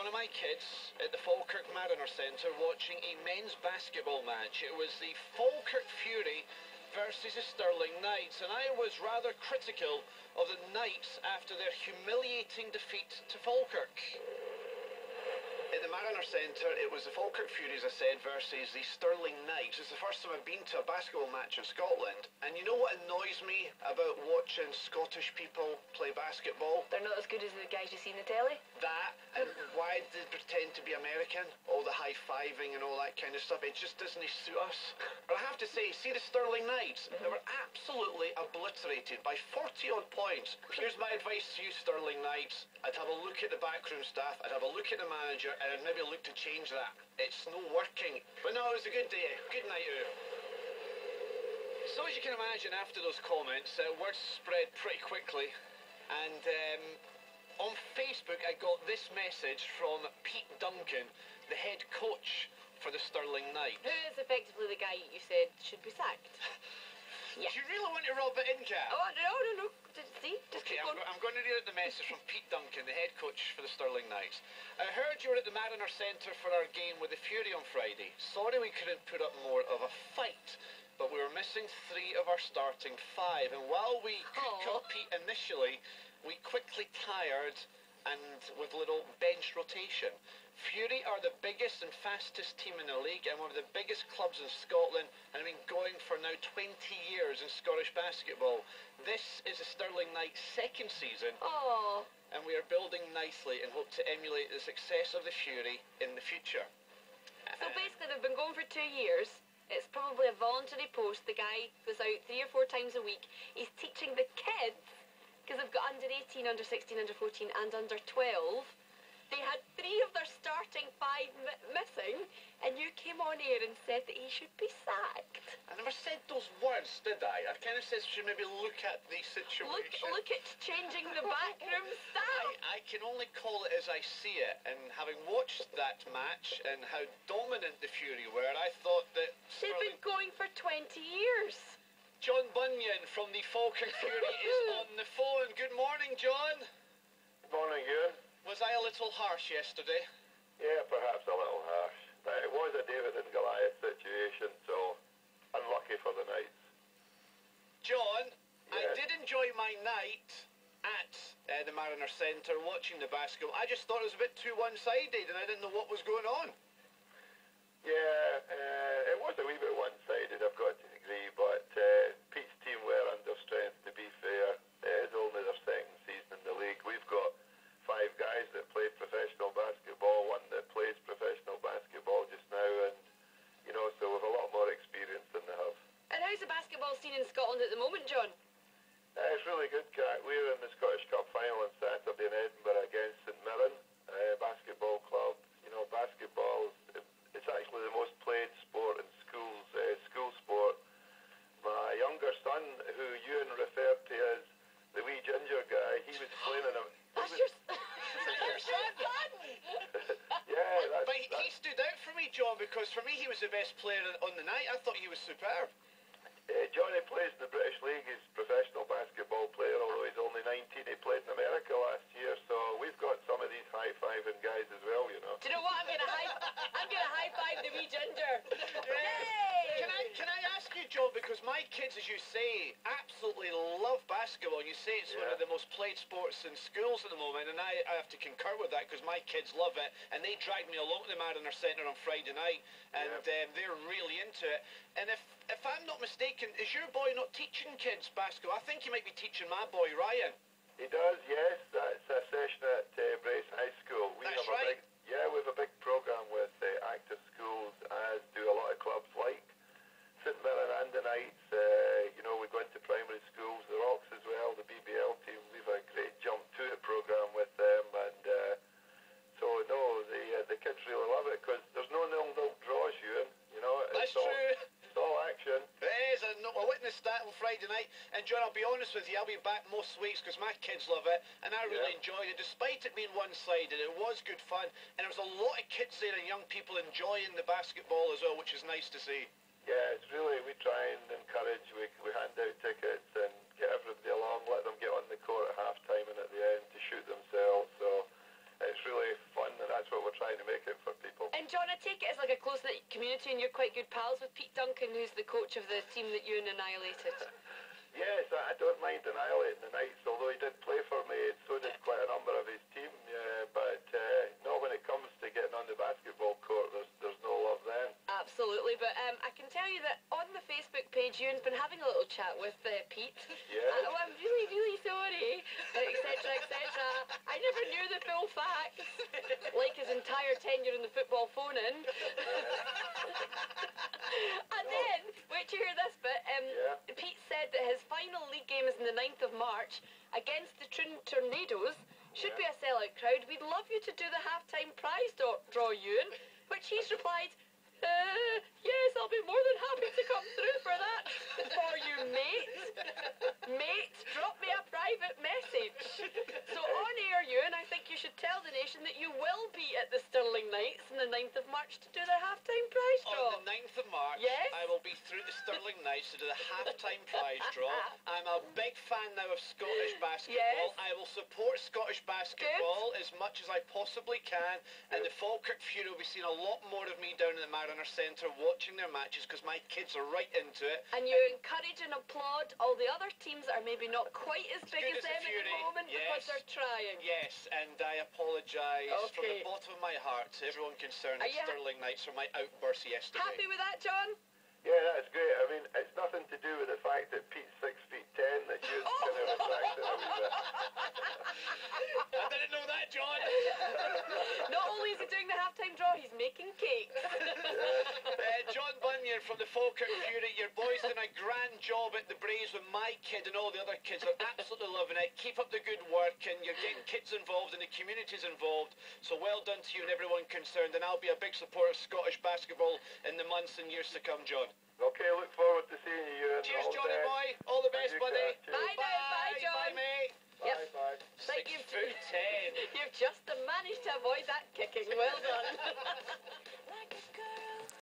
of my kids at the Falkirk Mariner Centre watching a men's basketball match. It was the Falkirk Fury versus the Stirling Knights, and I was rather critical of the Knights after their humiliating defeat to Falkirk. At the Mariner Centre, it was the Falkirk Fury, as I said, versus the Stirling Knights. It's the first time I've been to a basketball match in Scotland. And you know what annoys me about watching Scottish people play basketball? They're not as good as the guys you see in the telly? That, and why do they pretend to be American? All the high-fiving and all that kind of stuff. It just doesn't suit us. But I have to say, see the Stirling Knights? They were absolutely obliterated by 40-odd points. Here's my advice to you, Stirling Knights. I'd have a look at the backroom staff, I'd have a look at the manager, and I'd maybe look to change that. It's no working. But no, it was a good day. Good night out. So as you can imagine, after those comments, word spread pretty quickly. And on Facebook, I got this message from Pete Duncan, the head coach for the Stirling Knights. Who is effectively the guy you said should be sacked? Yeah. Do you really want to rub it in, Kat? Oh, no. See? Just okay, keep going. I'm going to read out the message from Pete Duncan, the head coach for the Stirling Knights. I heard you were at the Mariner Centre for our game with the Fury on Friday. Sorry we couldn't put up more of a fight, but we were missing 3 of our starting 5. And while we could compete initially, we quickly tired and with little bench rotation. Fury are the biggest and fastest team in the league and one of the biggest clubs in Scotland, and have been going for now 20 years in Scottish basketball. This is the Stirling Knights' 2nd season, and we are building nicely and hope to emulate the success of the Fury in the future. So basically they've been going for 2 years. It's probably a voluntary post. The guy goes out 3 or 4 times a week. He's teaching the kids, because they've got under 18, under 16, under 14 and under 12. They had 3 of their starting 5 missing, and you came on air and said that he should be sacked. I never said those words, did I? I kind of said we should maybe look at the situation. Look at changing the backroom staff. I can only call it as I see it, and having watched that match and how dominant the Fury were, I thought that They've been going for 20 years. John Bunyan from the Falkirk Fury is on the phone. Good morning, John. Good morning, Ewan. Was I a little harsh yesterday? Yeah, perhaps a little harsh. But it was a David and Goliath situation, so unlucky for the Knights. John, yeah. I did enjoy my night at the Mariner Centre watching the basketball. I just thought it was a bit too one-sided and I didn't know what was going on. Yeah, it was a wee bit one-sided, I've got to agree, but Pete's team were under strength, to be fair. It is only their 2nd season in the league. We've got 5 guys that played professional basketball, 1 that plays professional basketball just now, and, you know, so we've a lot more experience than they have. And how's the basketball scene in Scotland at the moment, John? It's really good, Kat. We're in the Scottish Cup final on Saturday in Edinburgh against St Mirren basketball club. You know, basketball, it's actually the most played sport in schools, school sport. My younger son, who Ewan referred to as the wee ginger guy, he was playing in a... That's your son! Yeah, But he stood out for me, John, because for me he was the best player on the night. I thought he was superb. Johnny plays in the British League. He's a professional basketball player, although he's only 19. He played in America last year, so we've got some of these high-fiving guys as well, you know. Do you know what? I'm gonna high-five the wee ginger. Yay! Can I ask you, John, because my kids, as you say, absolutely love basketball. You say it's one of the most played sports in schools at the moment, and I have to concur with that because my kids love it, and they dragged me along to the Mariner Centre on Friday night, and they're really into it. And if I'm not mistaken, is your boy not teaching kids basketball? I think he might be teaching my boy, Ryan. He does, yes. That's a session at Brace High School. We That's have a right. we have a big programme with active schools, as do a lot of clubs like St Mirren and the Knights. You know, we go into primary schools, the Rocks as well, the BBL team. We've a great jump to it programme with them, and so no, the kids really love it because there's no nil-nil draws, Ewan. You know, That's true. It's all action. It is. I witnessed that on Friday night. And John, I'll be honest with you, I'll be back most weeks because my kids love it, and I really enjoyed it. Despite it being one-sided, it was good fun, and there was a lot of kids there and young people enjoying the basketball as well, which is nice to see. Yeah, it's really, we try and encourage, we hand out tickets and get everybody along, let them get on the court at half-time and at the end to shoot themselves, so it's really fun, and that's what John, I take it as like a close-knit community and you're quite good pals with Pete Duncan, who's the coach of the team that Ewan annihilated. Yes, I don't mind annihilating the Knights, although he did play for me, and so did quite a number of his team. But no, when it comes to getting on the basketball court, there's no love then. Absolutely, but I can tell you that on the Facebook page, Ewan's been having a little chat with Pete. Yes. I'm really, really sorry, etc., etc. I never knew the full facts, like his entire tenure in the football phone-in. And then, wait to hear this bit, Pete said that his final league game is on the 9th of March against the Tornadoes. Should be a sellout crowd. We'd love you to do the halftime prize draw, Ewan. Which he's replied, yes, I'll be more than happy to come through for that. For you, mate. Mate, drop me a private message. So on air, Ewan, I think you should tell the nation that you will be at the Stirling Knights on the 9th of March to do the halftime prize draw. On the 9th of March, yes? I will be through the Stirling Knights to do the halftime prize draw. I'm a big fan now of Scottish basketball. Yes. I will support Scottish basketball as much as I possibly can. And the Falkirk Fury will be seeing a lot more of me down in the Mariner Centre watching their matches because my kids are right into it. And you encourage and applaud all the other teams that are maybe not quite as big as them at the moment because they're trying. Yes, and I apologise from the Okay. bottom of my heart to everyone concerned at Stirling Knights for my outburst yesterday. Happy with that, John? Yeah, that's great. I mean, it's nothing to do with the fact that Pete's 6'10" that you're kind of attracted a wee bit. I didn't know that, John. Not only is he doing the halftime draw, he's making cakes. John Bunyan from the Falkirk Fury, your boys done a grand job at the Braes with my kid and all the other kids are absolutely loving it. Keep up the good work and you're getting kids involved and the community's involved. So well done to you and everyone concerned, and I'll be a big supporter of Scottish basketball in the months and years to come, John. Okay, look forward to seeing you. Cheers, Johnny boy. All the best, buddy. Bye now. Bye, John. Bye, mate. Yep. Bye. 6'10". You've just managed to avoid that kicking. Well done.